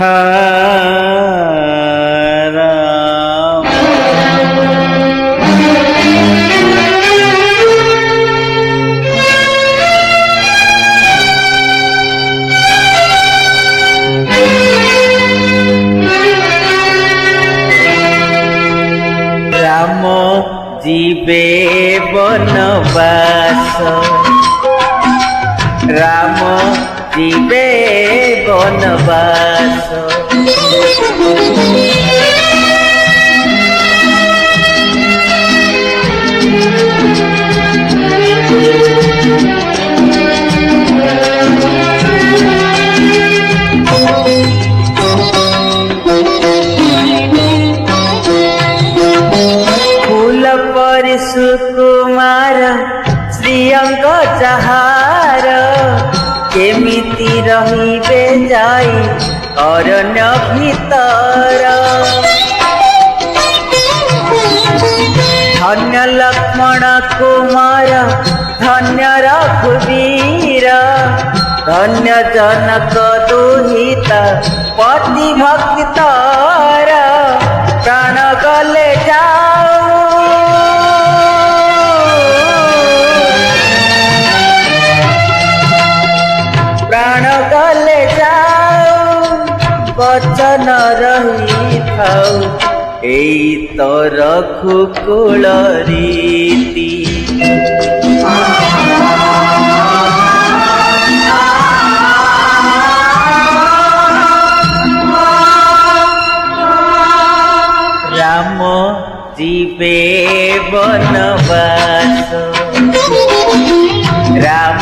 राम। राम जीवे बनवास, राम जीवे बनवास। फूल परि सुकुमार श्रीअंग चाहार, केमिति रहिबे जाई अरण्य भीतर। धन्य लक्ष्मण कुमार धन्य रघुवीर, धन्य जनक दुहित पति भक्ति तर। प्राण गले जाऊ प्राण गले जाऊ, वचन रही थाऊ एई तो रघुकुल रीति। राम जीवे बनवास, राम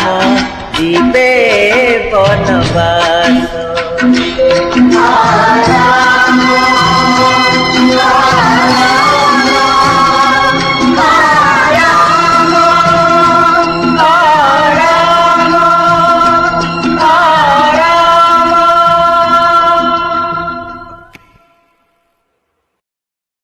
जीवे बनवास।